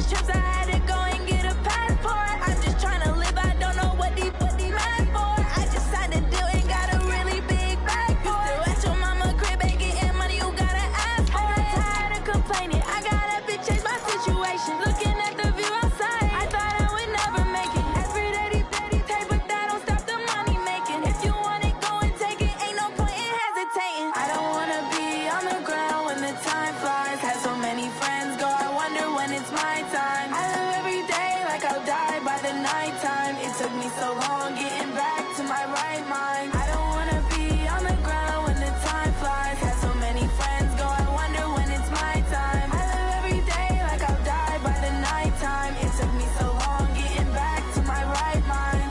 these trips, I had to go and get a passport. I'm just trying to live, I don't know what these mad for. I just signed a deal and got a really big bag for it. You still at your mama crib, ain't getting money, you gotta ask for it. I'm tired of complaining, I gotta bitch change my situation. Looking at the view outside, I thought I would never make it. Every day these take, but that don't stop the money making. If you want it, go and take it, ain't no point in hesitating. I don't wanna be on the ground when the time flies. Had so many friends go, I wonder when it's my time. I live every day like I'll die by the nighttime. It took me so long getting back to my right mind. I don't wanna be on the ground when the time flies. Had so many friends go, I wonder when it's my time. I live every day like I'll die by the nighttime. It took me so long getting back to my right mind.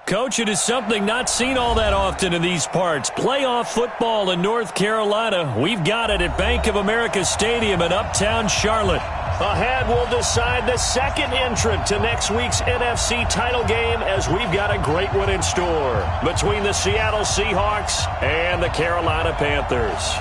Coach, it is something not seen all that often in these parts. Playoff football in North Carolina. We've got it at Bank of America Stadium in Uptown Charlotte. Ahead, we'll decide the second entrant to next week's NFC title game, as we've got a great one in store between the Seattle Seahawks and the Carolina Panthers.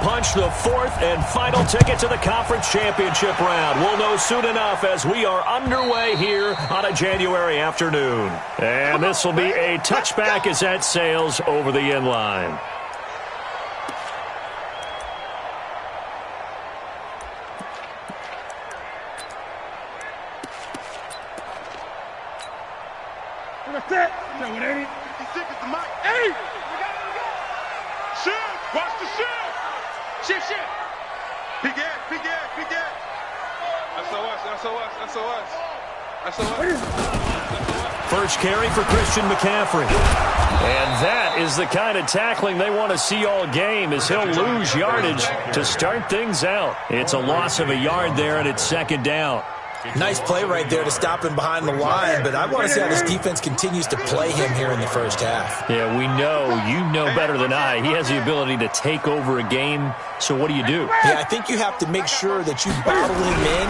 Punch the fourth and final ticket to the conference championship round. We'll know soon enough as we are underway here on a January afternoon. And this will be a touchback as that sails over the end line. That's it. No, it ain't. He's sick as the mic. Hey! Shoot! Watch the shoot! Shift. Big ass. That's First carry for Christian McCaffrey. And that is the kind of tackling they want to see all game, as he'll lose yardage to start things out. It's a loss of a yard there, and it's second down. Nice play right there to stop him behind the line, but I want to see how this defense continues to play him here in the first half. Yeah, we know. You know better than I. He has the ability to take over a game, so what do you do? Yeah, I think you have to make sure that you bottle him in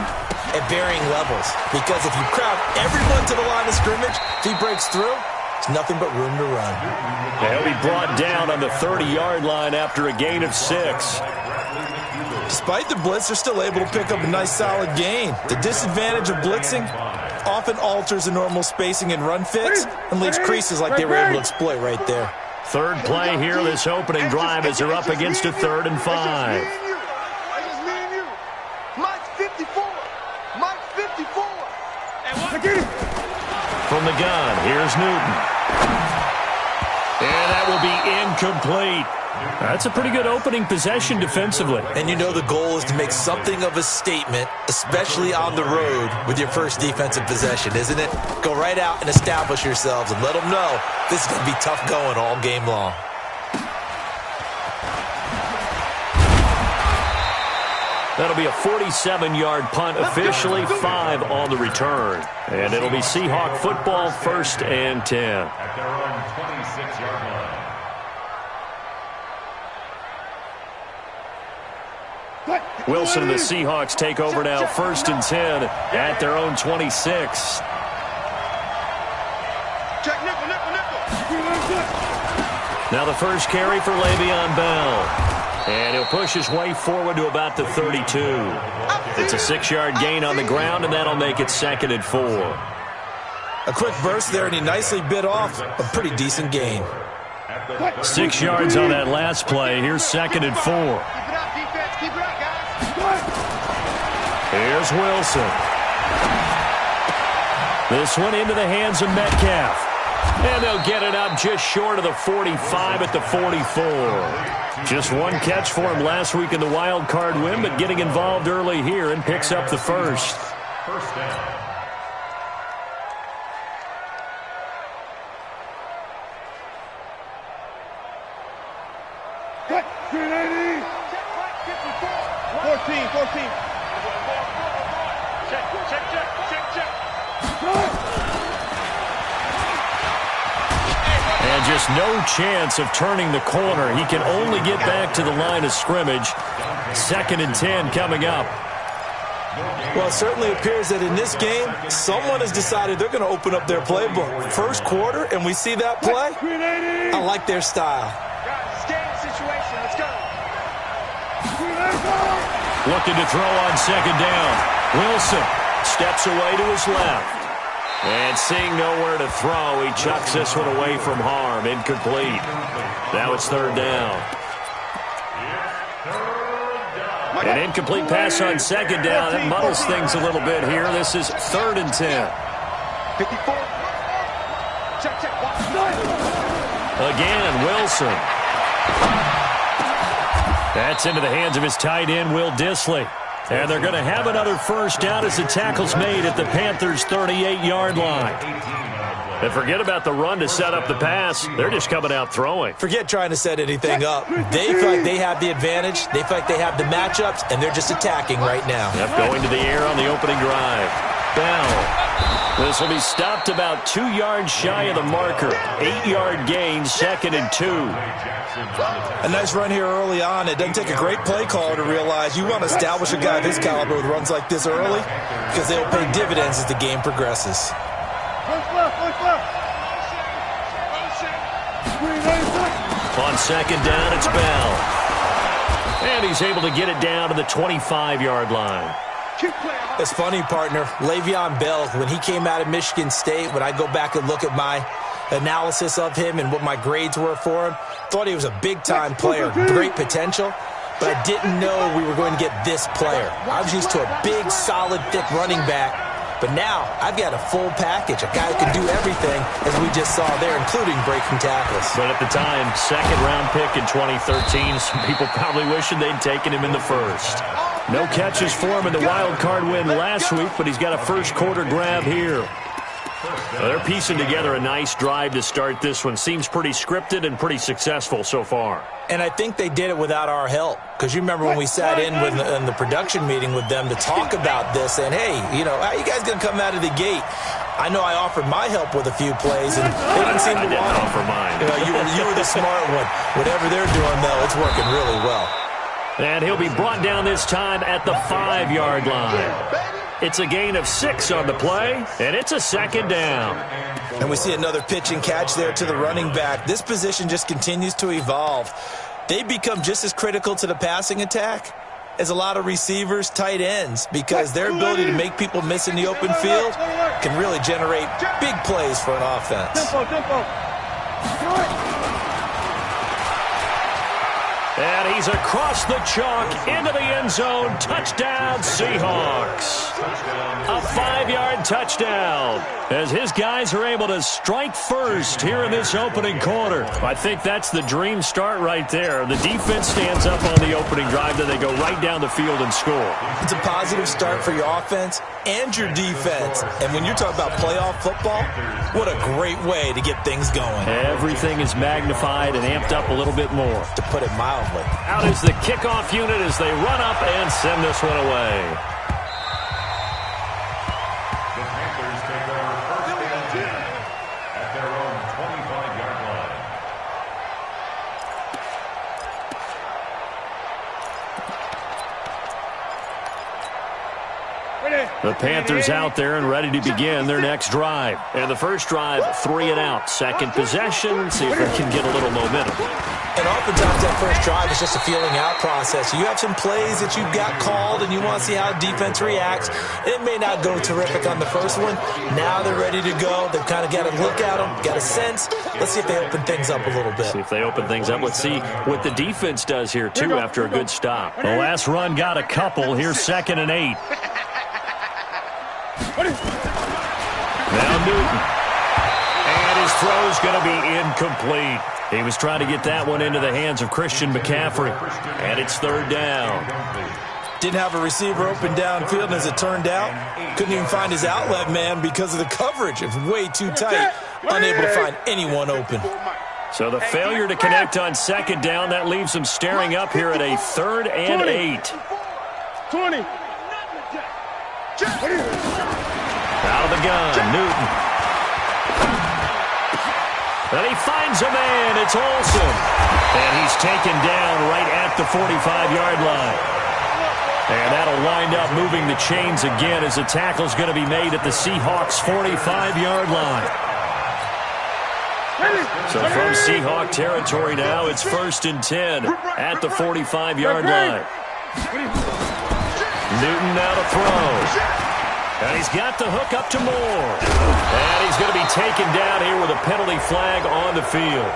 at varying levels, because if you crowd everyone to the line of scrimmage, if he breaks through, it's nothing but room to run. He'll be brought down on the 30-yard line after a gain of 6. Despite the blitz, they're still able to pick up a nice solid gain. The disadvantage of blitzing often alters the normal spacing and run fits and leaves creases like they were able to exploit right there. Third play here, this opening drive, as they're up against a 3rd and 5. Mike's 54. From the gun, here's Newton. And that will be incomplete. That's a pretty good opening possession defensively. And you know the goal is to make something of a statement, especially on the road with your first defensive possession, isn't it? Go right out and establish yourselves and let them know this is going to be tough going all game long. That'll be a 47-yard punt, officially 5 on the return. And it'll be Seahawk football, 1st and 10. At their own 26-yard line. Wilson and the Seahawks take over now, 1st and 10 at their own 26. Now the first carry for Le'Veon Bell. And he'll push his way forward to about the 32. It's a 6-yard gain on the ground, and that'll make it 2nd and 4. A quick burst there, and he nicely bit off a pretty decent gain. 6 yards on that last play. Here's 2nd and 4. Here's Wilson. This one into the hands of Metcalf. And they'll get it up just short of the 45 at the 44. Just one catch for him last week in the wild card win, but getting involved early here and picks up the first. First down. 380. 14. And just no chance of turning the corner. He can only get back to the line of scrimmage. 2nd and 10 coming up. Well, it certainly appears that in this game, someone has decided they're going to open up their playbook. First quarter, and we see that play. I like their style. Situation. Let's go. Looking to throw on 2nd down. Wilson steps away to his left. And seeing nowhere to throw, he chucks this one away from harm. Incomplete. Now it's 3rd down. An incomplete pass on 2nd down. It muddles things a little bit here. This is 3rd and 10. 54. Check. Again, Wilson. That's into the hands of his tight end, Will Dissly. And they're going to have another first down as the tackle's made at the Panthers' 38-yard line. And forget about the run to set up the pass. They're just coming out throwing. Forget trying to set anything up. They feel like they have the advantage. They feel like they have the matchups, and they're just attacking right now. Yep, going to the air on the opening drive. Bell. This will be stopped about 2 yards shy of the marker. 8-yard gain, 2nd and 2. A nice run here early on. It doesn't take a great play caller to realize you want to establish a guy of his caliber with runs like this early because they'll pay dividends as the game progresses. On 2nd down, it's Bell. And he's able to get it down to the 25-yard line. It's funny, partner. Le'Veon Bell, when he came out of Michigan State, when I go back and look at my analysis of him and what my grades were for him, thought he was a big-time player, great potential, but I didn't know we were going to get this player. I was used to a big, solid, thick running back, but now I've got a full package, a guy who can do everything, as we just saw there, including breaking tackles. But at the time, 2nd-round pick in 2013, some people probably wishing they'd taken him in the 1st. No catches for him in the wild card win last week, but he's got a first-quarter grab here. Well, they're piecing together a nice drive to start this one. Seems pretty scripted and pretty successful so far. And I think they did it without our help. Because you remember when we sat in the production meeting with them to talk about this, and hey, you know, how you guys going to come out of the gate? I know I offered my help with a few plays, and they didn't seem to want to offer mine. You were the smart one. Whatever they're doing, though, it's working really well. And he'll be brought down this time at the 5-yard line. It's a gain of 6 on the play, and it's a 2nd down. And we see another pitch and catch there to the running back. This position just continues to evolve. They become just as critical to the passing attack as a lot of receivers, tight ends, because their ability to make people miss in the open field can really generate big plays for an offense. And he's across the chalk into the end zone. Touchdown, Seahawks. A 5-yard touchdown as his guys are able to strike first here in this opening quarter. I think that's the dream start right there. The defense stands up on the opening drive, then they go right down the field and score. It's a positive start for your offense and your defense. And when you're talking about playoff football, what a great way to get things going. Everything is magnified and amped up a little bit more. To put it mildly. Out is the kickoff unit as they run up and send this one away. The Panthers take over 1st and 10 at their own 25-yard line. The Panthers out there and ready to begin their next drive. And the first drive, 3 and out. Second possession, see if they can get a little momentum. And oftentimes that first drive is just a feeling out process. You have some plays that you've got called and you want to see how defense reacts. It may not go terrific on the first one. Now they're ready to go. They've kind of got a look at them, got a sense. Let's see if they open things up a little bit. See if they open things up. Let's see what the defense does here, too, after a good stop. The last run got a couple. Here's 2nd and 8. Now Newton. And his throw's going to be incomplete. He was trying to get that one into the hands of Christian McCaffrey. And it's 3rd down. Didn't have a receiver open downfield, and as it turned out, couldn't even find his outlet man because of the coverage. It's way too tight. Unable to find anyone open. So the failure to connect on second down, that leaves them staring up here at a 3rd and 8. 20. Out of the gun, Newton. And he finds a man. It's Olsen. And he's taken down right at the 45-yard line. And that'll wind up moving the chains again as the tackle's going to be made at the Seahawks' 45-yard line. So from Seahawk territory now, it's 1st and 10 at the 45-yard line. Newton now to throw. And he's got the hook up to Moore. And he's going to be taken down here with a penalty flag on the field.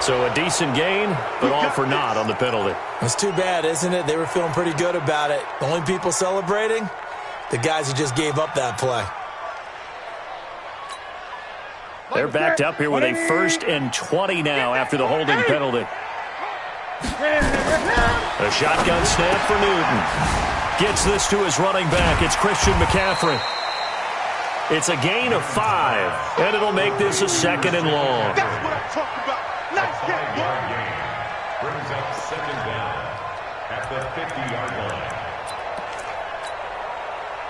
So a decent gain, but all for naught on the penalty. It's too bad, isn't it? They were feeling pretty good about it. The only people celebrating, the guys who just gave up that play. They're backed up here with a 1st and 20 now after the holding penalty. A shotgun snap for Newton. Gets this to his running back. It's Christian McCaffrey. It's a gain of 5, and it'll make this a 2nd and long. That's what I'm talking about. Nice A 5-yard gain brings up 2nd down at the 50-yard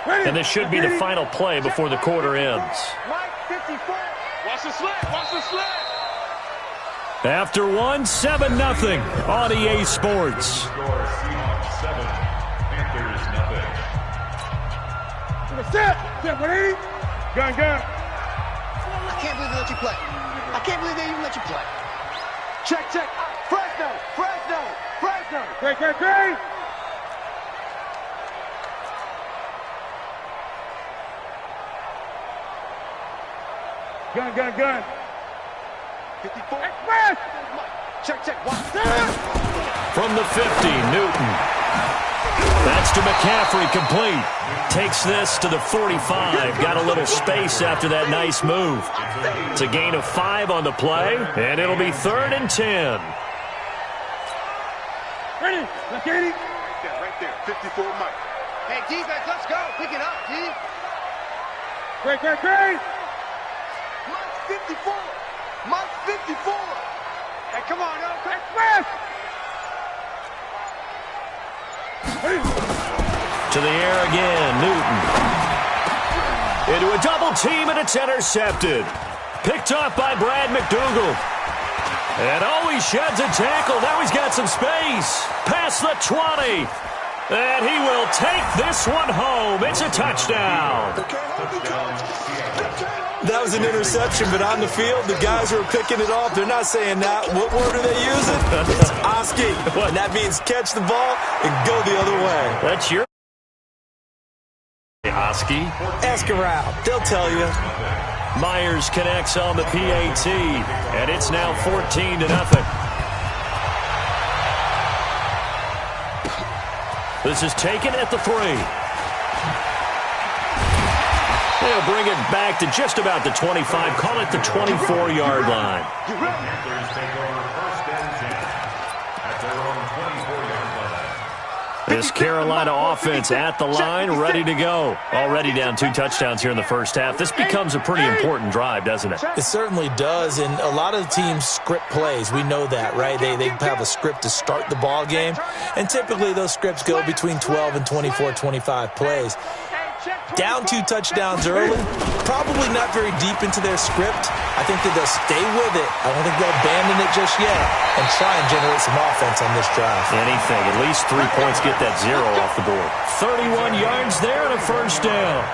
line. And this should be the final play before the quarter ends. Mike, 54. Watch the sled. Watch the sled. After 7-0 on EA Sports. Score Seahawks 7, Panthers nothing. Step, ready? Gun. I can't believe they let you play. I can't believe they even let you play. Check. Fresno. Great. Gun. 54. Express. Check. Watch. From the 50, Newton. That's to McCaffrey, complete. Takes this to the 45. Got a little space after that nice move. It's a gain of 5 on the play, and it'll be 3rd and 10. Ready? Katie. Right there. 54 Mike. Hey, defense, let's go. Pick it up, D. Great. Mike 54. Mike 54. Hey, come on, Elko. Express. To the air again, Newton. Into a double team, and it's intercepted. Picked off by Brad McDougal. And he sheds a tackle. Now he's got some space. Past the 20. And he will take this one home. It's a touchdown. That was an interception, but on the field, the guys who are picking it off, they're not saying that. What word are they using? It's Oski. And that means catch the ball and go the other way. That's your Oski. Ask around. They'll tell you. Myers connects on the PAT, and it's now 14-0. This is taken at the 3. They'll bring it back to just about the 25. Call it the 24-yard line. Panthers take over 1st and 10 at their own 24-yard line. This Carolina offense at the line, ready to go. Already down 2 touchdowns here in the first half. This becomes a pretty important drive, doesn't it? It certainly does, and a lot of the teams script plays. We know that, right? They have a script to start the ball game, and typically those scripts go between 12 and 24, 25 plays. Down 2 touchdowns early, probably not very deep into their script. I think that they'll stay with it. I don't think they'll abandon it just yet and try and generate some offense on this drive. Anything. At least 3 points, get that 0 off the board. 31 yards there and a first down.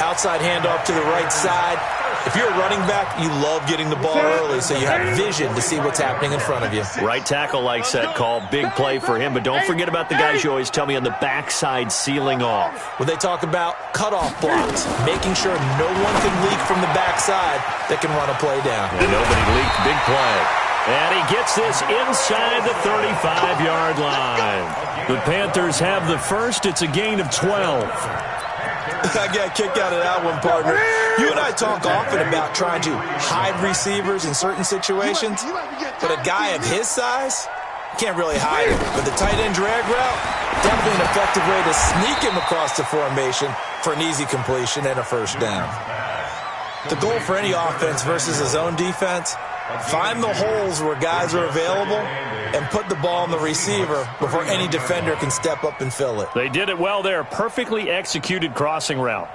Outside handoff to the right side. If you're a running back, you love getting the ball early so you have vision to see what's happening in front of you. Right tackle likes that call. Big play for him, but don't forget about the guys you always tell me on the backside sealing off. When they talk about cutoff blocks, making sure no one can leak from the backside that can run a play down. And nobody leaked. Big play. And he gets this inside the 35-yard line. The Panthers have the first. It's a gain of 12. I got a kick out of that one, partner. You and I talk often about trying to hide receivers in certain situations, but a guy of his size can't really hide him. But the tight end drag route, definitely an effective way to sneak him across the formation for an easy completion and a first down. The goal for any offense versus his own defense, Find the holes where guys are available and put the ball on the receiver before any defender can step up and fill it. They did it well there. Perfectly executed crossing route.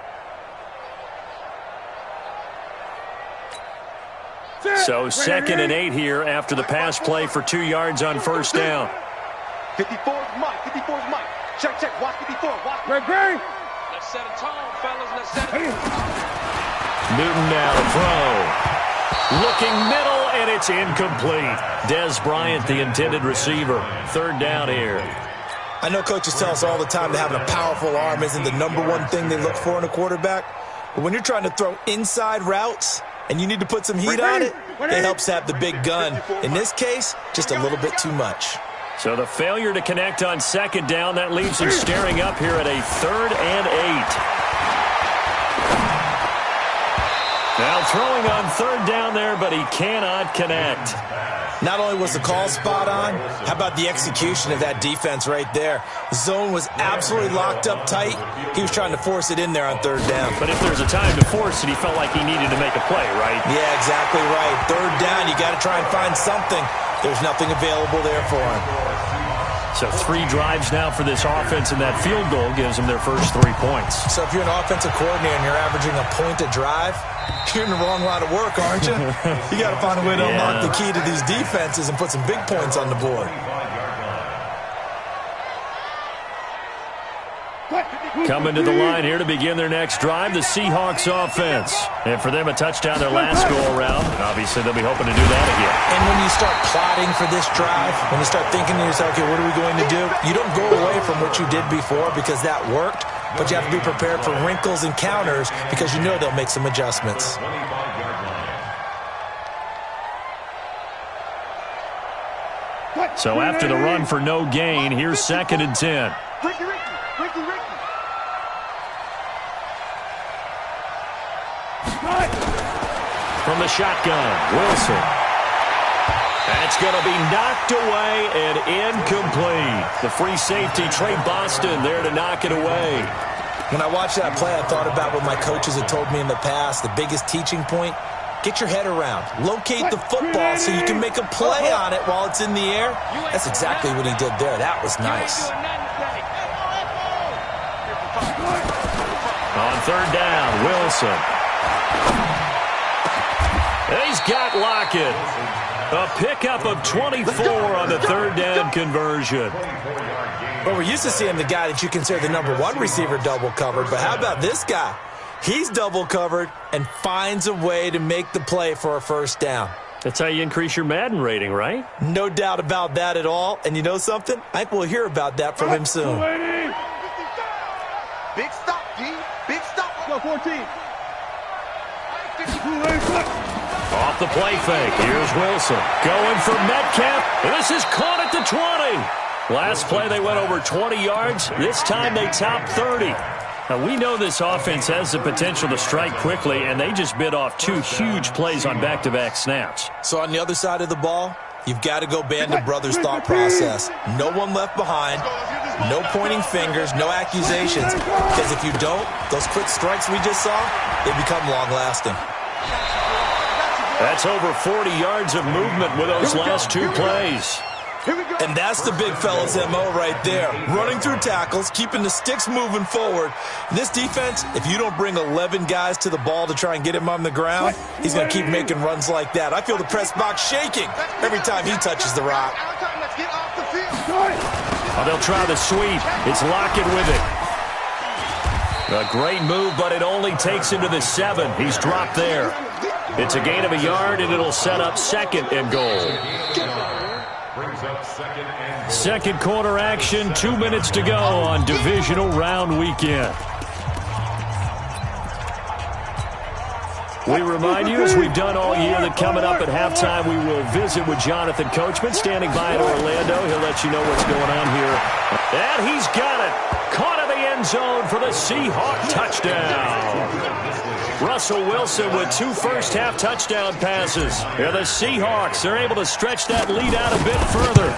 So 2nd and 8 here after the pass play for 2 yards on first down. 54's Mike. 54's Mike. Check, check. Watch 54. Watch. Great. Let's set a tone, fellas. Let's set a tone. Newton now to throw. Looking middle, and it's incomplete. Des Bryant, the intended receiver. 3rd down here. I know coaches tell us all the time that having a powerful arm isn't the #1 thing they look for in a quarterback. But when you're trying to throw inside routes and you need to put some heat on it, it helps to have the big gun. In this case, just a little bit too much. So the failure to connect on 2nd down, that leaves him staring up here at a 3rd and 8. Now throwing on 3rd down there, but he cannot connect. Not only was the call spot on, how about the execution of that defense right there? Zone was absolutely locked up tight. He was trying to force it in there on 3rd down. But if there's a time to force it, he felt like he needed to make a play, right? Yeah, exactly right. 3rd down, you got to try and find something. There's nothing available there for him. So 3 drives now for this offense, and that field goal gives them their first 3 points. So if you're an offensive coordinator and you're averaging a point a drive, you're in the wrong line of work, aren't you? You got to find a way to unlock the key to these defenses and put some big points on the board. Coming to the line here to begin their next drive, the Seahawks offense. And for them, a touchdown their last go-around. Obviously, they'll be hoping to do that again. And when you start plotting for this drive, when you start thinking to yourself, okay, what are we going to do? You don't go away from what you did before because that worked, but you have to be prepared for wrinkles and counters because you know they'll make some adjustments. So after the run for no gain, here's 2nd and 10. Ricky. From the shotgun, Wilson. That's going to be knocked away and incomplete. The free safety, Trey Boston, there to knock it away. When I watched that play, I thought about what my coaches had told me in the past. The biggest teaching point, get your head around. Locate the football so you can make a play on it while it's in the air. That's exactly what he did there. That was nice. On 3rd down, Wilson. He's got Lockett. A pickup of 24 on the 3rd down conversion. Well, we're used to seeing the guy that you consider the #1 receiver double covered, but how about this guy? He's double covered and finds a way to make the play for a 1st down. That's how you increase your Madden rating, right? No doubt about that at all. And you know something? I think we'll hear about that from him soon. Big stop, D. Big stop. Go 14. Off the play fake. Here's Wilson. Going for Metcalf. This is caught at the 20. Last play they went over 20 yards. This time they topped 30. Now we know this offense has the potential to strike quickly, and they just bit off 2 huge plays on back-to-back snaps. So on the other side of the ball, you've got to go band of brothers thought process. No one left behind. No pointing fingers, no accusations. Because if you don't, those quick strikes we just saw, they become long-lasting. That's over 40 yards of movement with those last 2 plays. And that's the big fella's MO right there. Running through tackles, keeping the sticks moving forward. This defense, if you don't bring 11 guys to the ball to try and get him on the ground, he's going to keep making runs like that. I feel the press box shaking every time he touches the rock. Oh, they'll try the sweep. It's Lockett with it. A great move, but it only takes him to the 7. He's dropped there. It's a gain of a yard, and it'll set up 2nd and goal. Second quarter action, 2 minutes to go on divisional round weekend. We remind you, as we've done all year, that coming up at halftime, we will visit with Jonathan Coachman, standing by in Orlando. He'll let you know what's going on here. And he's got it. Caught in the end zone for the Seahawk touchdown. Russell Wilson with 2 first-half touchdown passes. Yeah, the Seahawks are able to stretch that lead out a bit further.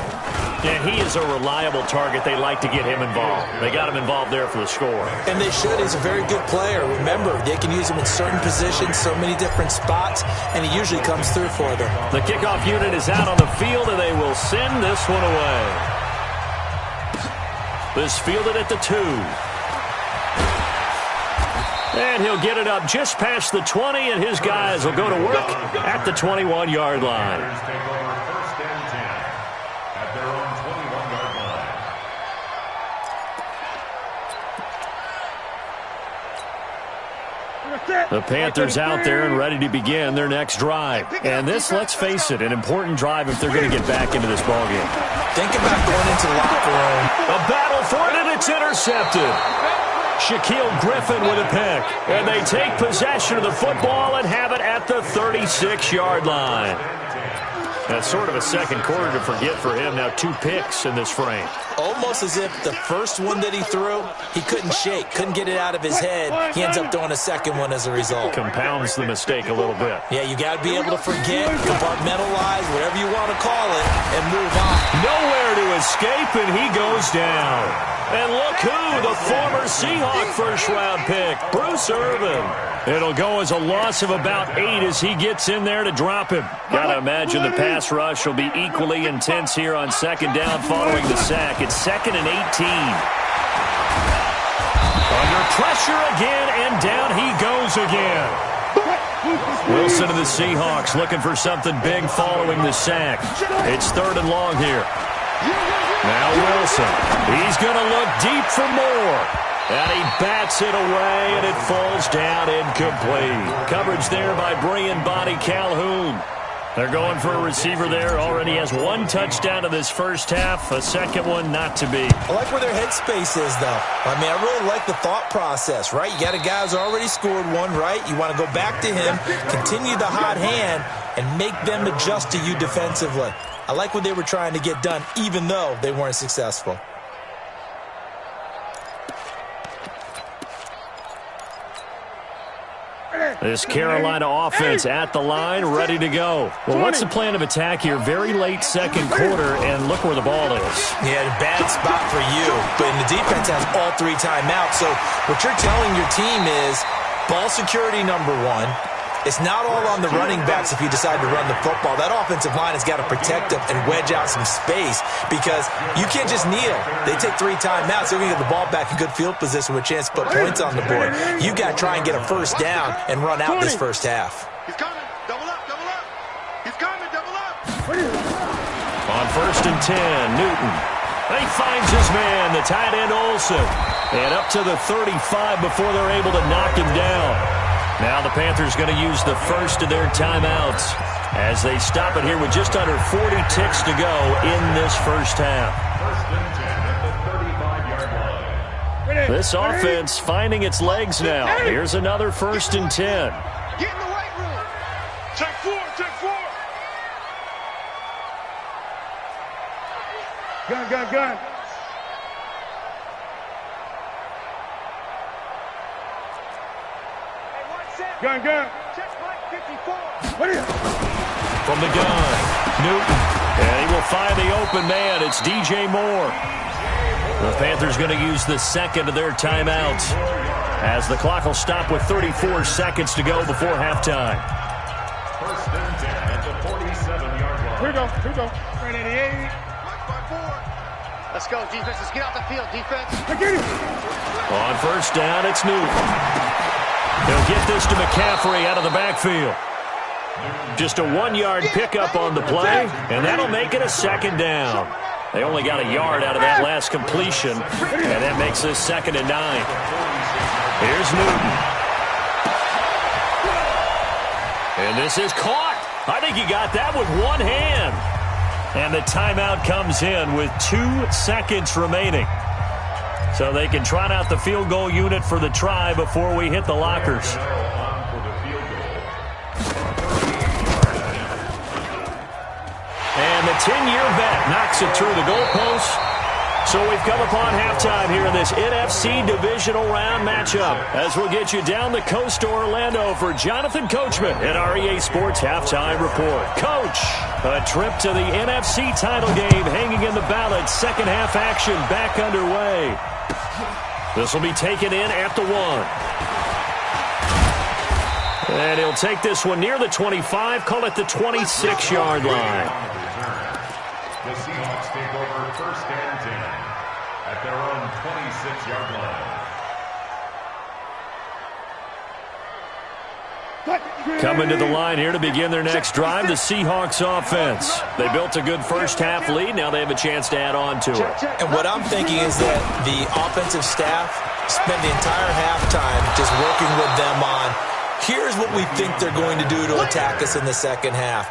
And he is a reliable target. They like to get him involved. They got him involved there for the score. And they should. He's a very good player. Remember, they can use him in certain positions, so many different spots, and he usually comes through for them. The kickoff unit is out on the field, and they will send this one away. This fielded at the 2. And he'll get it up just past the 20, and his guys will go to work at the 21-yard line. The Panthers out there and ready to begin their next drive. And this, let's face it, an important drive if they're going to get back into this ballgame. Think about going into the locker room. A battle for it, and it's intercepted. Shaquille Griffin with a pick. And they take possession of the football and have it at the 36-yard line. That's sort of a second quarter to forget for him. Now 2 picks in this frame. Almost as if the first one that he threw, he couldn't shake, couldn't get it out of his head. He ends up throwing a second one as a result. Compounds the mistake a little bit. Yeah, you got to be able to forget, compartmentalize, whatever you want to call it, and move on. Nowhere to escape, and he goes down. And look who, the former Seahawk first-round pick, Bruce Irvin. It'll go as a loss of about 8 as he gets in there to drop him. Got to imagine the pass rush will be equally intense here on second down following the sack. It's 2nd and 18. Under pressure again, and down he goes again. Wilson and the Seahawks looking for something big following the sack. It's 3rd and long here. Now Wilson, he's going to look deep for more. And he bats it away, and it falls down incomplete. Coverage there by Brian Body Calhoun. They're going for a receiver there. Already has 1 touchdown in this first half. A second one not to be. I like where their headspace is, though. I mean, I really like the thought process, right? You got a guy who's already scored 1, right? You want to go back to him, continue the hot hand, and make them adjust to you defensively. I like what they were trying to get done, even though they weren't successful. This Carolina offense at the line, ready to go. Well, what's the plan of attack here? Very late second quarter, and look where the ball is. Yeah, a bad spot for you, but the defense has all 3 timeouts. So what you're telling your team is ball security number 1. It's not all on the running backs if you decide to run the football. That offensive line has got to protect them and wedge out some space because you can't just kneel. They take 3 timeouts. They're going to get the ball back in good field position with a chance to put points on the board. You got to try and get a first down and run out this first half. He's coming. Double up, double up. He's coming, double up. On 1st and 10, Newton. He finds his man, the tight end Olsen. And up to the 35 before they're able to knock him down. Now the Panthers going to use the first of their timeouts as they stop it here with just under 40 ticks to go in this first half. 1st and 10 at the 35-yard line. This offense finding its legs now. Here's another 1st and 10. Get in the weight room. Check 4, check 4. Gun, gun, gun. Gun, gun. Check Mike 54. What is it? From the gun, Newton. And he will find the open man. It's DJ Moore. The Panthers going to use the second of their timeouts as the clock will stop with 34 seconds to go before halftime. 1st and 10 at the 47-yard line. Here we go. Here we go. Right at the 8. Mike by 4. Let's go, defense. Let's get off the field, defense. I get it. On 1st down, it's Newton. They'll get this to McCaffrey out of the backfield. Just a 1-yard pickup on the play, and that'll make it a 2nd down. They only got a yard out of that last completion, and that makes this 2nd and 9. Here's Newton. And this is caught. I think he got that with 1 hand. And the timeout comes in with 2 seconds remaining. So they can trot out the field goal unit for the try before we hit the lockers. And the 10-year vet knocks it through the goalpost. So we've come upon halftime here in this NFC divisional round matchup as we'll get you down the coast to Orlando for Jonathan Coachman at our EA Sports Halftime Report. Coach, a trip to the NFC title game hanging in the balance. Second half action back underway. This will be taken in at the 1. And he'll take this one near the 25, call it the 26-yard line. The Seahawks take over first and 10 at their own 26-yard line. Coming to the line here to begin their next drive, the Seahawks offense. They built a good first-half lead. Now they have a chance to add on to it. And what I'm thinking is that the offensive staff spent the entire halftime just working with them on, here's what we think they're going to do to attack us in the second half.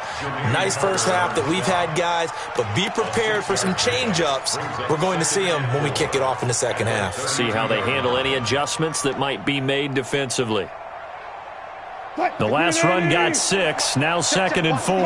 Nice first half that we've had, guys, but be prepared for some change-ups. We're going to see them when we kick it off in the second half. See how they handle any adjustments that might be made defensively. The last run got 6, now 2nd and 4.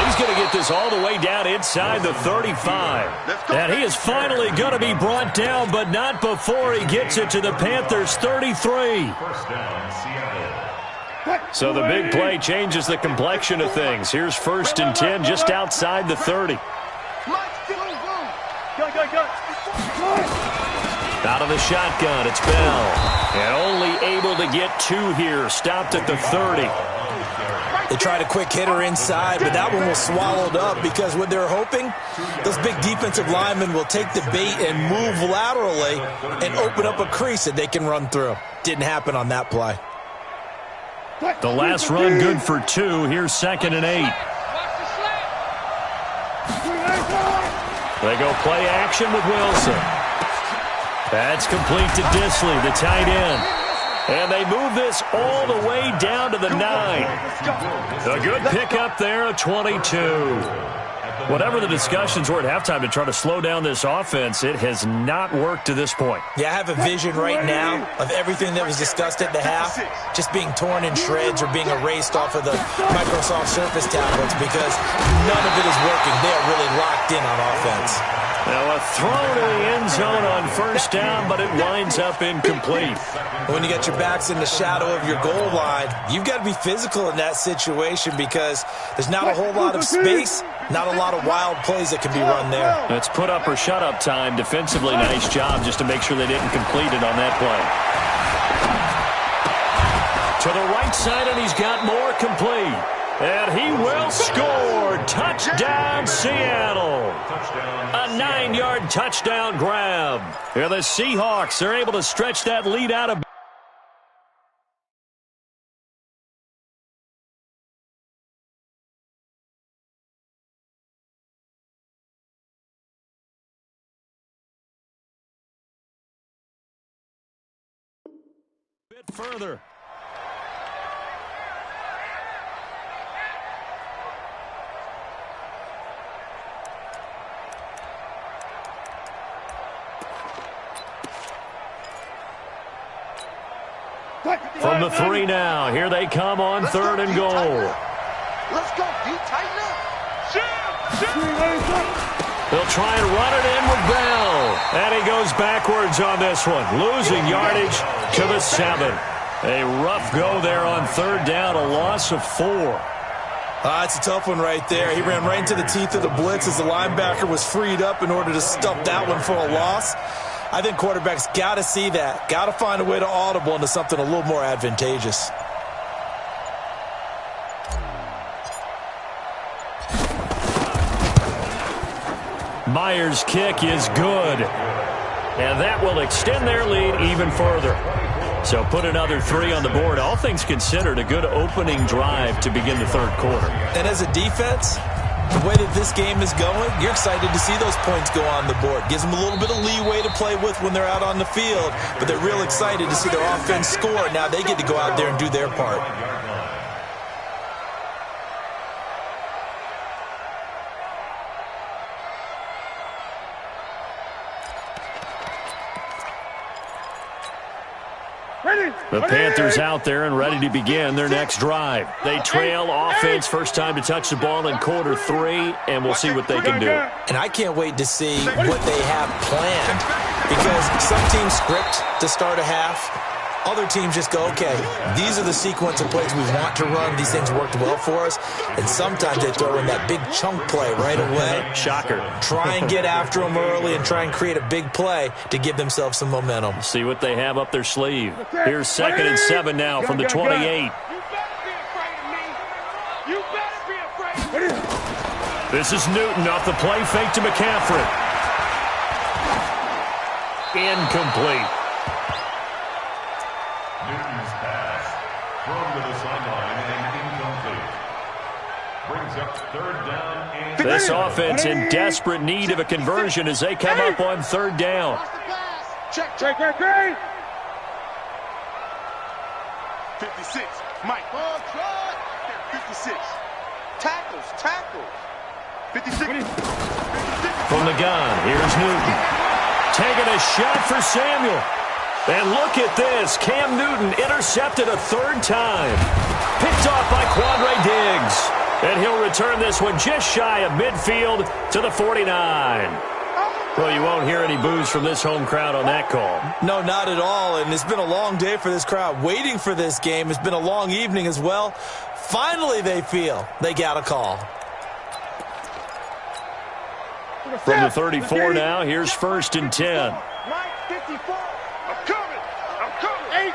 He's going to get this all the way down inside the 35. And he is finally going to be brought down, but not before he gets it to the Panthers' 33. First down, Seattle. So the big play changes the complexion of things. Here's 1st and 10 just outside the 30. Out of the shotgun, it's Bell. And only able to get 2 here, stopped at the 30. They tried a quick hitter inside, but that one was swallowed up because what they're hoping, those big defensive linemen will take the bait and move laterally and open up a crease that they can run through. Didn't happen on that play. The last run good for 2. Here's 2nd and 8. They go play action with Wilson. That's complete to Disley, the tight end. And they move this all the way down to the 9. A good pickup there, a 22. Whatever the discussions were at halftime to try to slow down this offense, it has not worked to this point. Yeah, I have a vision right now of everything that was discussed at the half just being torn in shreds or being erased off of the Microsoft Surface tablets because none of it is working. They are really locked in on offense. Now a throw to the end zone on first down, but it winds up incomplete. When you get your backs in the shadow of your goal line, you've got to be physical in that situation because there's not a whole lot of space, not a lot of wild plays that can be run there. It's put up or shut up time. Defensively, nice job just to make sure they didn't complete it on that play. To the right side, and he's got more complete. And he will score. Touchdown, Seattle. A 9-yard touchdown grab. Here the Seahawks are able to stretch that lead out of. Bit further. From the 3 now. Here they come on 3rd and goal. Let's go. You tighten up. They'll try and run it in with Bell. And he goes backwards on this one. Losing yardage to the 7. A rough go there on 3rd down. A loss of 4. It's a tough one right there. He ran right into the teeth of the blitz as the linebacker was freed up in order to stuff that one for a loss. I think quarterbacks got to see that. Got to find a way to audible into something a little more advantageous. Myers' kick is good. And that will extend their lead even further. So put another 3 on the board. All things considered, a good opening drive to begin the 3rd quarter. And as a defense, the way that this game is going, you're excited to see those points go on the board. Gives them a little bit of leeway to play with when they're out on the field, but they're real excited to see their offense score. Now they get to go out there and do their part. The Panthers out there and ready to begin their next drive. They trail offense, first time to touch the ball in quarter 3, and we'll see what they can do. And I can't wait to see what they have planned, because some teams script to start a half. Other teams just go, okay, these are the sequence of plays we want to run. These things worked well for us. And sometimes they throw in that big chunk play right away. Shocker. Try and get after them early and try and create a big play to give themselves some momentum. See what they have up their sleeve. Here's 2nd and 7 now from the 28. You better be afraid of me. You better be afraid of me. This is Newton off the play fake to McCaffrey. Incomplete. Newton's pass thrown to the sideline and incomplete. Brings up 3rd down and... This offense in desperate need of a conversion as they come up on 3rd down. Check. 56. Mike. 56. Tackles. 56. From the gun, here's Newton. Taking a shot for Samuel. And look at this. Cam Newton intercepted a 3rd time. Picked off by Quandre Diggs. And he'll return this one just shy of midfield to the 49. Well, you won't hear any boos from this home crowd on that call. No, not at all. And it's been a long day for this crowd waiting for this game. It's been a long evening as well. Finally, they feel they got a call. From the 34 now, here's 1st and 10. Mike, 54. I'm coming. 8.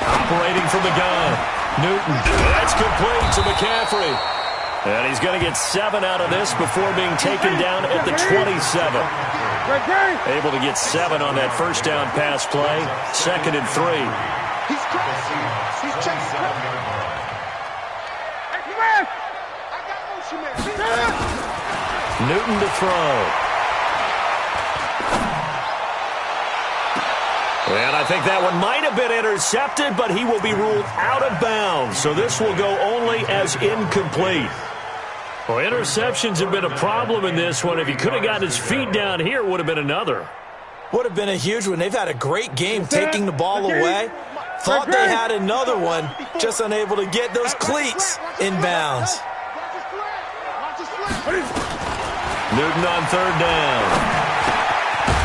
Operating from the gun. Newton, that's complete to McCaffrey. And he's going to get 7 out of this before being taken down at the 27. Able to get 7 on that first down pass play. 2nd and 3. He's crazy. He's chasing. Hey, come on. I got motion man. Newton to throw. And I think that one might have been intercepted, but he will be ruled out of bounds. So this will go only as incomplete. Well, interceptions have been a problem in this one. If he could have gotten his feet down here, it would have been another. Would have been a huge one. They've had a great game taking the ball away. Thought they had another one, just unable to get those cleats in bounds. Newton on 3rd down.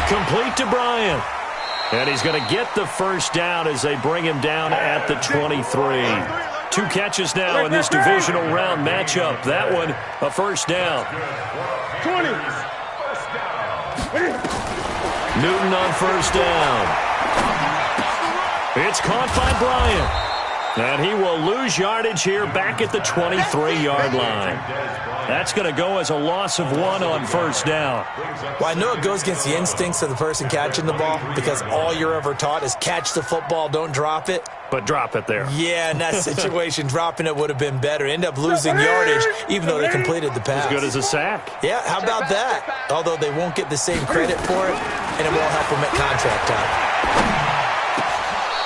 Complete to Bryant. And he's going to get the first down as they bring him down at the 23. 2 catches now in this divisional round matchup. That one, a first down. 20. Newton on 1st down. It's caught by Bryant. And he will lose yardage here back at the 23-yard line. That's going to go as a loss of 1 on 1st down. Well, I know it goes against the instincts of the person catching the ball because all you're ever taught is catch the football, don't drop it. But drop it there. Yeah, in that situation, dropping it would have been better. End up losing yardage even though they completed the pass. As good as a sack. Yeah, how about that? Although they won't get the same credit for it, and it won't help them at contract time.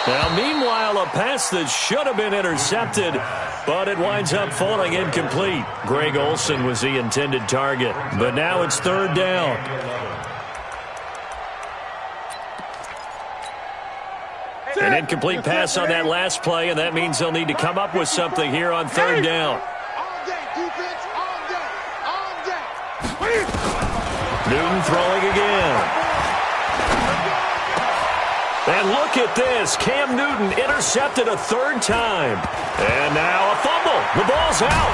Now, meanwhile, a pass that should have been intercepted, but it winds up falling incomplete. Greg Olsen was the intended target, but now it's 3rd down. An incomplete pass on that last play, and that means they'll need to come up with something here on 3rd down. All day, defense, all day. Newton throwing again. And look at this. Cam Newton intercepted a 3rd time. And now a fumble. The ball's out.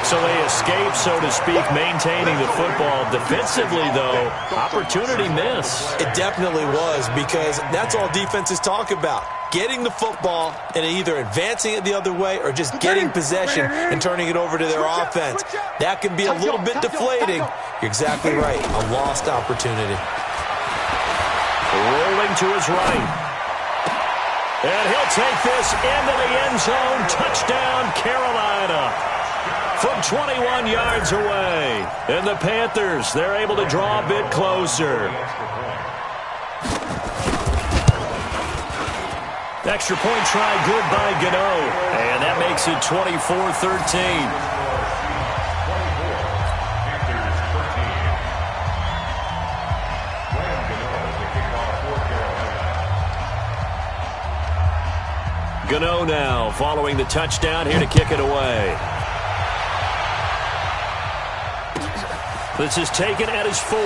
So they escape, so to speak, maintaining the football. Defensively, though, opportunity miss. It definitely was, because that's all defenses talk about. Getting the football and either advancing it the other way or just getting possession and turning it over to their offense. That can be a little bit deflating. You're exactly right. A lost opportunity. Rolling to his right. And he'll take this into the end zone. Touchdown, Carolina. From 21 yards away. And the Panthers, they're able to draw a bit closer. Extra point try good by Gano. And that makes it 24-13. Gano now following the touchdown here to kick it away. This is taken at his 4.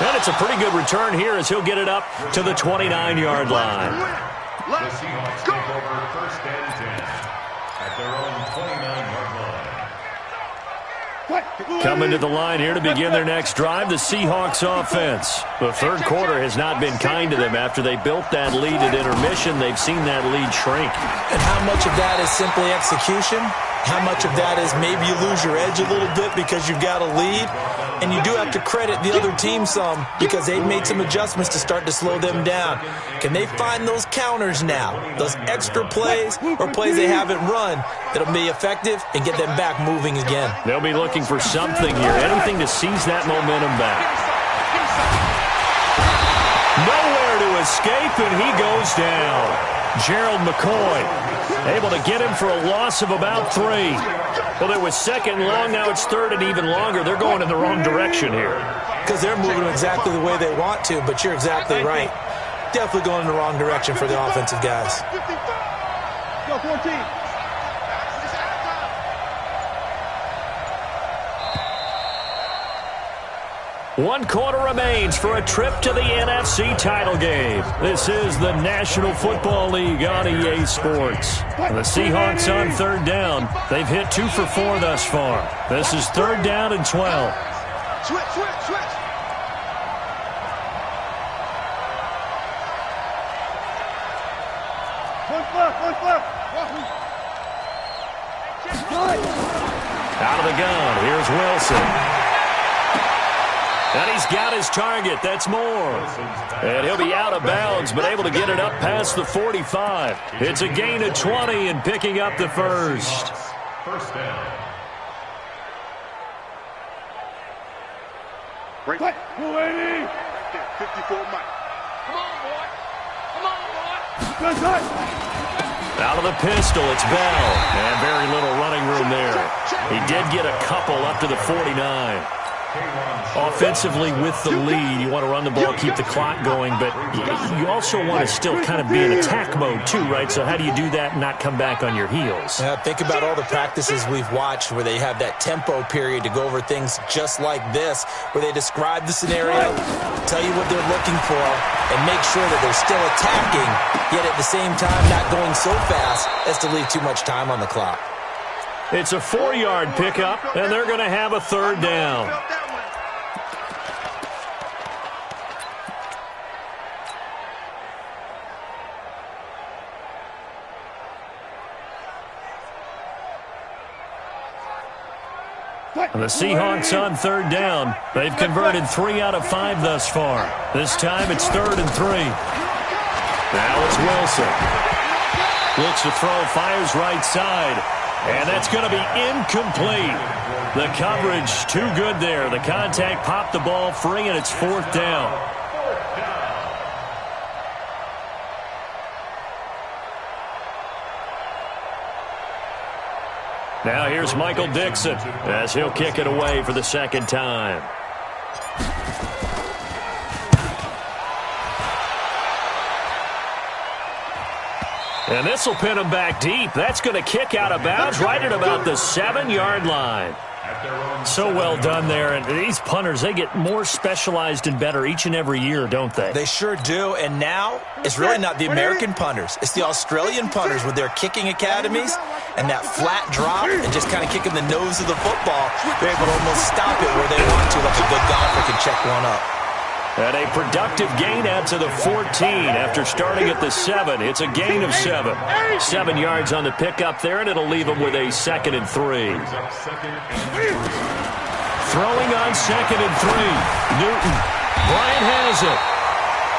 And it's a pretty good return here as he'll get it up to the 29-yard line. The Seahawks take over first and 10 at their own 29-yard line. Coming to the line here to begin their next drive, the Seahawks offense. The third quarter has not been kind to them. After they built that lead at intermission, they've seen that lead shrink. And how much of that is simply execution? How much of that is maybe you lose your edge a little bit because you've got a lead? And you do have to credit the other team some because they've made some adjustments to start to slow them down. Can they find those counters now, those extra plays or plays they haven't run that'll be effective and get them back moving again? They'll be looking for something here, anything to seize that momentum back. Nowhere to escape, and he goes down. Gerald McCoy able to get him for a loss of about 3. Well, it was second long, now it's third and even longer. They're going in the wrong direction here. Because they're moving exactly the way they want to, but you're exactly right. Definitely going in the wrong direction for the offensive guys. Go 14. One quarter remains for a trip to the NFC title game. This is the National Football League on EA Sports. The Seahawks on third down. They've hit 2 for 4 thus far. This is third down and 12. Switch. One flip. Out of the gun, here's Wilson. And he's got his target. That's more. And he'll be out of bounds, but able to get it up past the 45. It's a gain of 20 and picking up the first. First down. Break. 280. 54 Mike. Come on, boy. Good touch. Out of the pistol, it's Bell. And very little running room there. He did get a couple up to the 49. Offensively with the lead, you want to run the ball, keep the clock going, but you also want to still kind of be in attack mode too, right? So how do you do that and not come back on your heels? Think about all the practices we've watched where they have that tempo period to go over things just like this, where they describe the scenario, tell you what they're looking for, and make sure that they're still attacking, yet at the same time not going so fast as to leave too much time on the clock. It's a 4-yard pickup, and they're going to have a third down. And the Seahawks on third down. They've converted 3 out of 5 thus far. This time it's third and 3. Now it's Wilson. Looks to throw, fires right side. And that's going to be incomplete. The coverage too good there. The contact popped the ball free, and it's fourth down. Now here's Michael Dixon as he'll kick it away for the second time. And this will pin him back deep. That's going to kick out of bounds right at about the 7-yard line. So well done there. And these punters, they get more specialized and better each and every year, don't they? They sure do. And now it's really not the American punters. It's the Australian punters with their kicking academies and that flat drop and just kind of kicking the nose of the football. They're able to almost stop it where they want to, like a good golfer can check one up. And a productive gain out to the 14 after starting at the 7. It's a gain of 7. 7 yards on the pickup there, and it'll leave them with a 2nd and 3. Throwing on 2nd and 3. Newton. Bryant has it.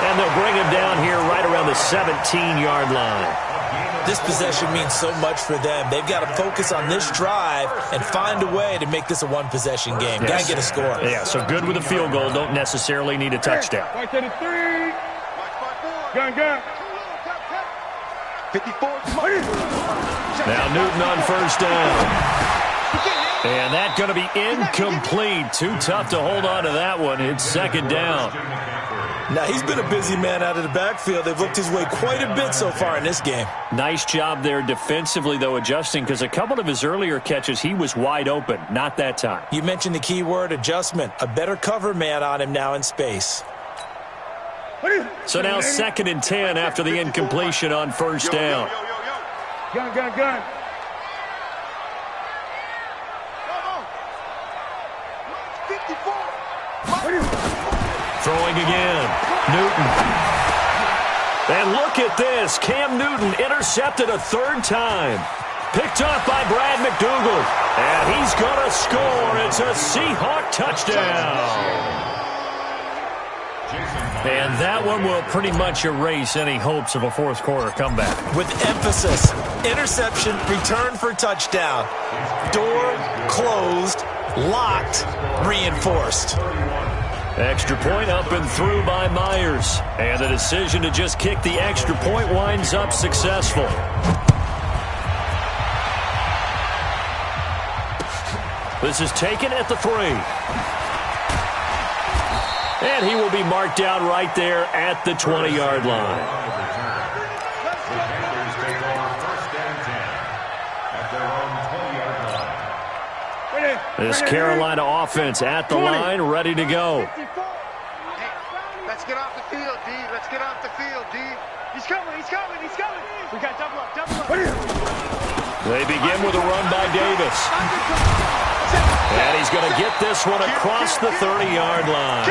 And they'll bring him down here right around the 17-yard line. This possession means so much for them. They've got to focus on this drive and find a way to make this a one-possession game. Got to get a score. Yeah, so good with a field goal. Don't necessarily need a touchdown. Right to the 3. Gun. 54. Now Newton on first down. And that's going to be incomplete. Too tough to hold on to that one. It's second down. Now, he's been a busy man out of the backfield. They've looked his way quite a bit so far in this game. Nice job there defensively, though, adjusting, because a couple of his earlier catches, he was wide open. Not that time. You mentioned the key word, adjustment. A better cover man on him now in space. So now 2nd and 10 after the incompletion on first down. Gun. Throwing again. Newton. And look at this. Cam Newton intercepted a 3rd time. Picked off by Brad McDougal. And he's going to score. It's a Seahawk touchdown. And that one will pretty much erase any hopes of a 4th quarter comeback. With emphasis. Interception, return for touchdown. Door closed, locked, reinforced. Extra point up and through by Myers. And the decision to just kick the extra point winds up successful. This is taken at the 3. And he will be marked down right there at the 20-yard line. This Carolina offense at the line, ready to go. Hey, let's get off the field, D. Let's get off the field, D. He's coming. We got double up. They begin with a run by Davis. And he's going to get this one across the 30-yard line.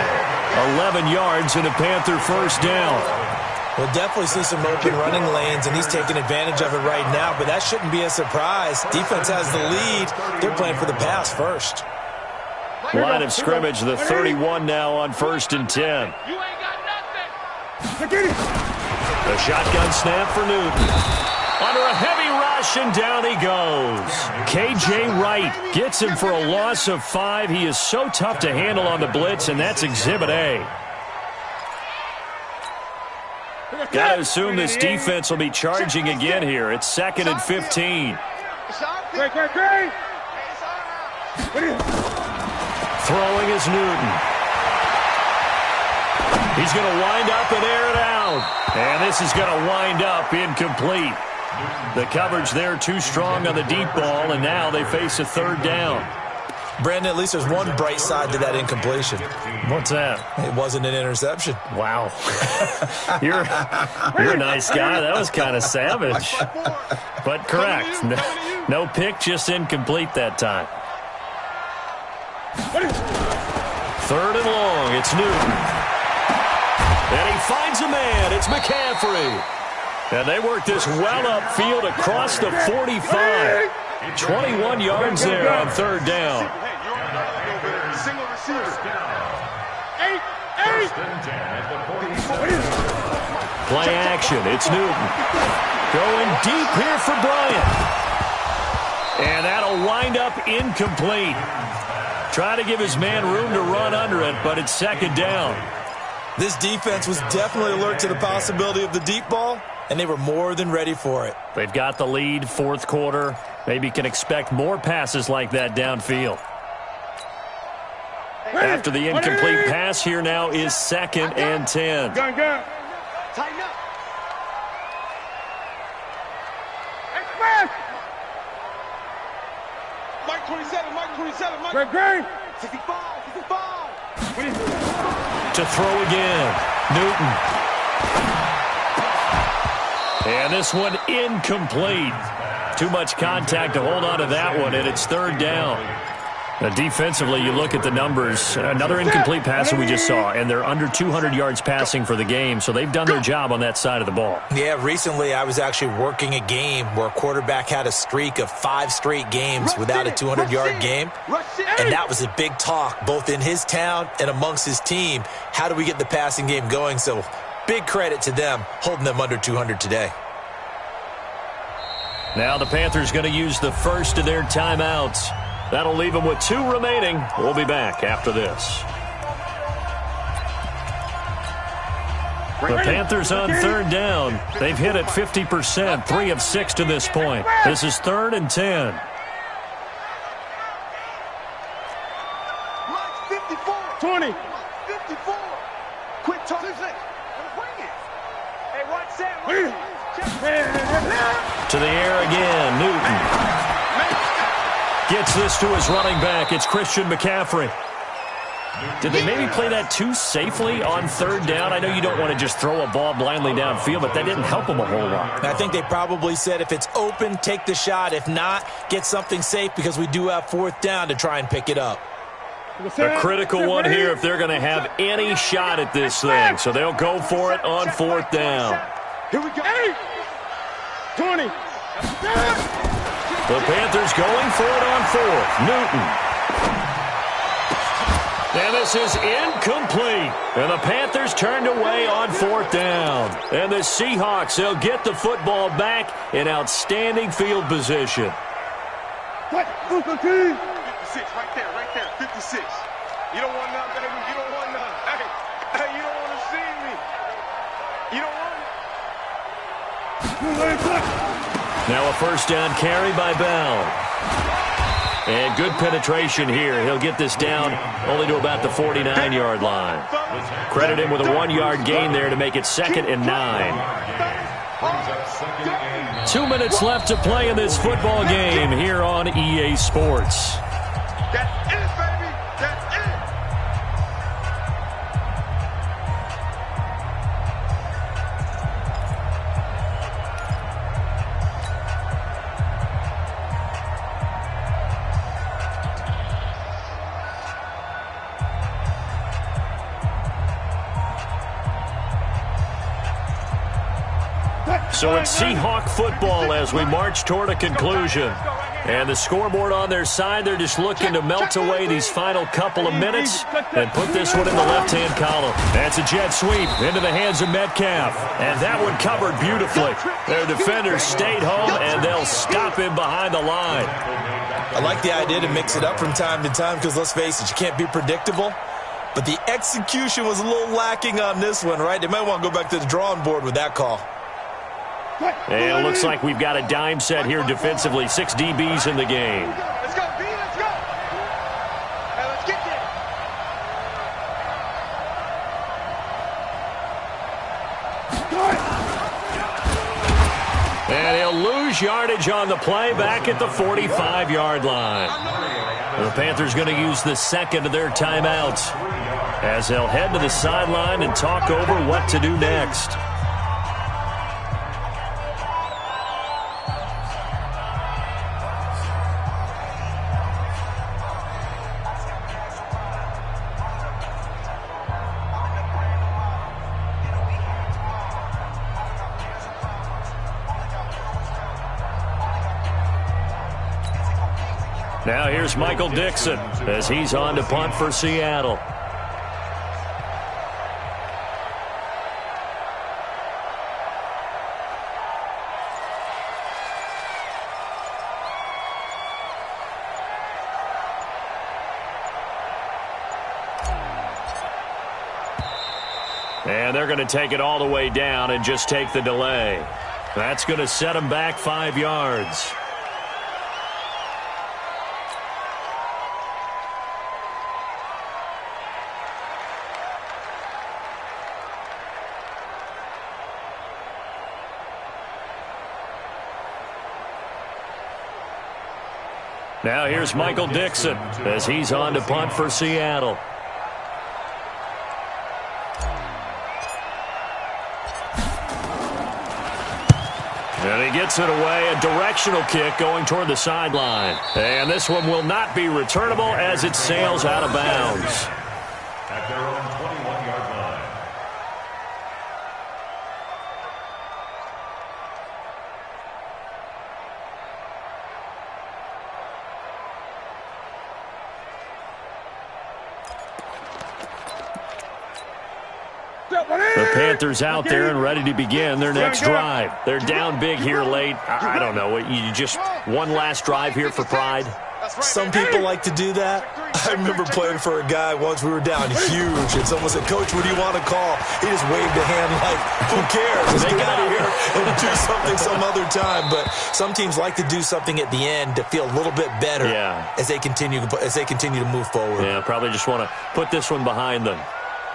11 yards and a Panther first down. We'll definitely see some open running lanes, and he's taking advantage of it right now, but that shouldn't be a surprise. Defense has the lead. They're playing for the pass first. Line of scrimmage, the 31 now on 1st and 10. You ain't got nothing. The shotgun snap for Newton. Under a heavy rush, and down he goes. K.J. Wright gets him for a loss of 5. He is so tough to handle on the blitz, and that's Exhibit A. Got to assume this defense will be charging again here. It's 2nd and 15. Great. Throwing is Newton. He's going to wind up and air it out. And this is going to wind up incomplete. The coverage there too strong on the deep ball, and now they face a 3rd down. Brandon, at least there's one bright side to that incompletion. What's that? It wasn't an interception. Wow. You're a nice guy. That was kind of savage. But correct. No pick, just incomplete that time. 3rd and long. It's Newton. And he finds a man. It's McCaffrey. And they work this well upfield across the 45. 21 yards there on 3rd down. Single receiver. Play action. It's Newton. Going deep here for Bryant. And that'll wind up incomplete. Try to give his man room to run under it, but it's 2nd down. This defense was definitely alert to the possibility of the deep ball, and they were more than ready for it. They've got the lead, 4th quarter. Maybe can expect more passes like that downfield. After the incomplete pass, here now is 2nd and 10. Gun. Tighten up. Express. Mike 27. Great. 55. To throw again. Newton. And this one incomplete. Too much contact to hold on to that one, and it's 3rd down. Now, defensively, you look at the numbers. Another incomplete pass that we just saw, and they're under 200 yards passing for the game, so they've done their job on that side of the ball. Yeah, recently I was actually working a game where a quarterback had a streak of 5 straight games without a 200-yard game, and that was a big talk, both in his town and amongst his team. How do we get the passing game going? So big credit to them, holding them under 200 today. Now the Panthers going to use the first of their timeouts. That'll leave them with 2 remaining. We'll be back after this. The Panthers on 3rd down. They've hit it 50%, 3 of 6 to this point. This is 3rd and 10. 20. 54. Quick To the air again, Newton. Gets this to his running back. It's Christian McCaffrey. Did they maybe play that too safely on third down? I know you don't want to just throw a ball blindly downfield, but that didn't help them a whole lot. I think they probably said if it's open, take the shot. If not, get something safe because we do have fourth down to try and pick it up. A critical one here if they're going to have any shot at this thing. So they'll go for it on fourth down. Here we go. 20. The Panthers going for it on fourth. Newton. And this is incomplete. And the Panthers turned away on fourth down. And the Seahawks, they'll get the football back in outstanding field position. 56, right there, 56. You don't want none, baby. You don't want none. Hey, you don't want to see me. You don't want it. Now a first down carry by Bell. And good penetration here. He'll get this down only to about the 49-yard line. Credit him with a 1-yard gain there to make it 2nd and 9. 2 minutes left to play in this football game here on EA Sports. That's it, baby. That's it. So it's Seahawk football as we march toward a conclusion. And the scoreboard on their side, they're just looking to melt away these final couple of minutes and put this one in the left-hand column. That's a jet sweep into the hands of Metcalf. And that one covered beautifully. Their defenders stayed home, and they'll stop him behind the line. I like the idea to mix it up from time to time because, let's face it, you can't be predictable. But the execution was a little lacking on this one, right? They might want to go back to the drawing board with that call. And it looks like we've got a dime set here defensively. 6 DBs in the game. Let's go, B, let's go. Hey, let's get there. And he'll lose yardage on the play back at the 45-yard line. The Panthers going to use the second of their timeouts as they'll head to the sideline and talk over what to do next. Now here's Michael Dixon as he's on to punt for Seattle. And they're going to take it all the way down and just take the delay. That's going to set them back 5 yards. Now here's Michael Dixon as he's on to punt for Seattle. And he gets it away, a directional kick going toward the sideline. And this one will not be returnable as it sails out of bounds. At their own 21-yard line. The Panthers out there and ready to begin their next drive. They're down big here late. I don't know. You just one last drive here for pride? Some people like to do that. I remember playing for a guy once. We were down huge, and someone said, "Coach, what do you want to call?" He just waved a hand like, "Who cares? Let's get out of here and do something some other time." But some teams like to do something at the end to feel a little bit better as they continue to move forward. Yeah, probably just want to put this one behind them.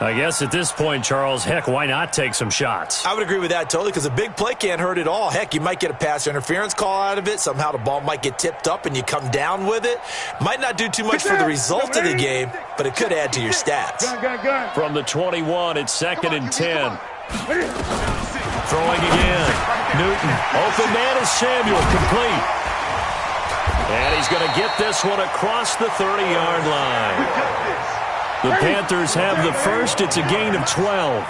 I guess at this point, Charles, heck, why not take some shots? I would agree with that totally because a big play can't hurt at all. Heck, you might get a pass interference call out of it. Somehow the ball might get tipped up and you come down with it. Might not do too much for the result of the game, but it could add to your stats. From the 21, it's 2nd and 10. Throwing again. Newton. Open man is Samuel. Complete. And he's going to get this one across the 30-yard line. The Panthers have the first. It's a gain of 12.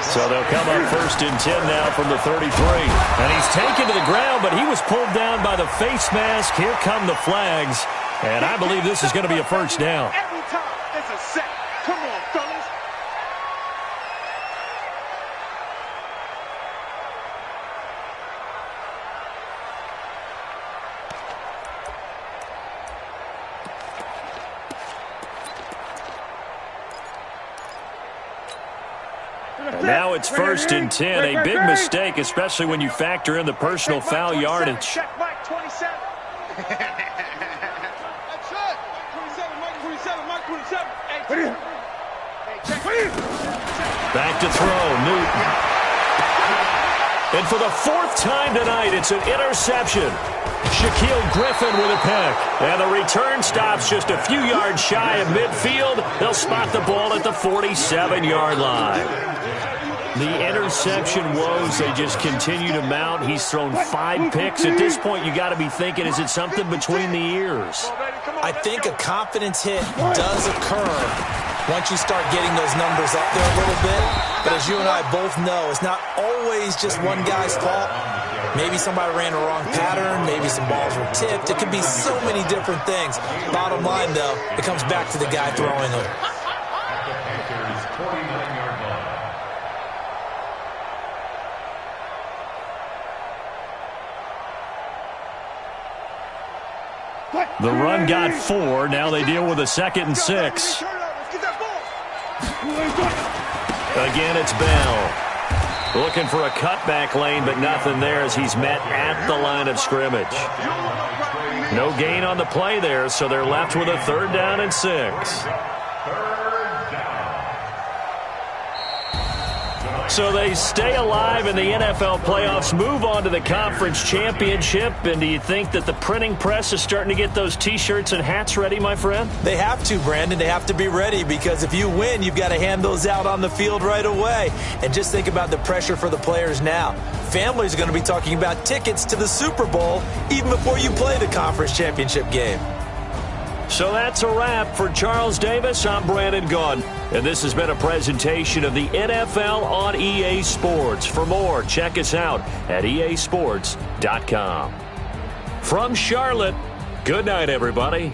So they'll come up 1st and 10 now from the 33. And he's taken to the ground, but he was pulled down by the face mask. Here come the flags. And I believe this is going to be a first down. Every time it's a set. Come on, fellas. And now it's 1st and 10. A big mistake, especially when you factor in the personal foul yardage. Check Mike 27. That's it. Mike 27, Mike 27. Back to throw, Newton. And for the 4th time tonight, it's an interception. Shaquille Griffin with a pick. And the return stops just a few yards shy of midfield. They'll spot the ball at the 47-yard line. The interception woes, they just continue to mount. He's thrown 5 picks. At this point, you got to be thinking, is it something between the ears? I think a confidence hit does occur once you start getting those numbers up there a little bit. But as you and I both know, it's not always just one guy's fault. Maybe somebody ran a wrong pattern. Maybe some balls were tipped. It could be so many different things. Bottom line, though, it comes back to the guy throwing them. The run got 4. Now they deal with a 2nd and 6. Again, it's Bell. Looking for a cutback lane, but nothing there as he's met at the line of scrimmage. No gain on the play there, so they're left with a 3rd down and 6. So they stay alive in the NFL playoffs, move on to the conference championship. And do you think that the printing press is starting to get those T-shirts and hats ready, my friend? They have to, Brandon. They have to be ready because if you win, you've got to hand those out on the field right away. And just think about the pressure for the players now. Families are going to be talking about tickets to the Super Bowl even before you play the conference championship game. So that's a wrap for Charles Davis. I'm Brandon Gaudin, and this has been a presentation of the NFL on EA Sports. For more, check us out at easports.com. From Charlotte, good night, everybody.